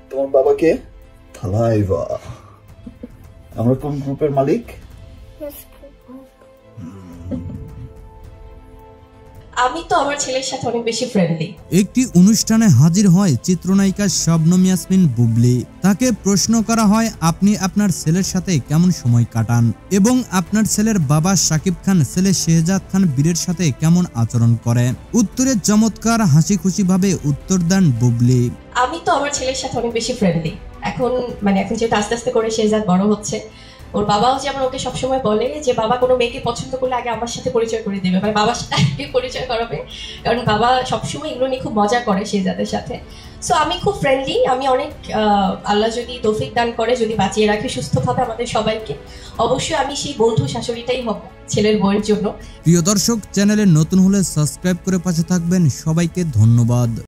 তোমার বাবাকে থালাইভা। আমরা কোন গ্রুপের মালিক? আমি তো আমার ছেলের সাথে অনেক বেশি ফ্রেন্ডলি। একটি অনুষ্ঠানে হাজির হয় চিত্রনায়িকা শবনম ইয়াসমিন বুবলি। তাকে প্রশ্ন করা হয়, আপনি আপনার ছেলের সাথে কেমন সময় কাটান এবং আপনার ছেলের বাবা শাকিব খান ছেলে শেহজাদ খান বীরের সাথে কেমন আচরণ করে। উত্তরে চমৎকার হাসি খুশি ভাবে উত্তর দেন বুবলি। আমি তো আমার ছেলের সাথে অনেক বেশি ফ্রেন্ডলি। এখন যেহেতু আস্তে আস্তে করে শেহজাদ বড় হচ্ছে, ওর বাবাও যেমন ওকে সবসময় বলে যে বাবা কোনো মেয়েকে পছন্দ করলে আগে আমার সাথে পরিচয় করে দেবে, বাবার সাথে আগে পরিচয় করাবে, কারণ বাবা সবসময় এগুলো নিয়ে খুব মজা করে শেহজাদের সাথে। সো আমি খুব ফ্রেন্ডলি। আমি অনেক আল্লাহ যদি তৌফিক দান করে, যদি বাঁচিয়ে রাখে সুস্থভাবে আমাদের সবাইকে, অবশ্যই আমি সেই বন্ধু শাশুড়িটাই হব ছেলের বউয়ের জন্য। প্রিয় দর্শক, চ্যানেলে নতুন হলে সাবস্ক্রাইব করে পাশে থাকবেন। সবাইকে ধন্যবাদ।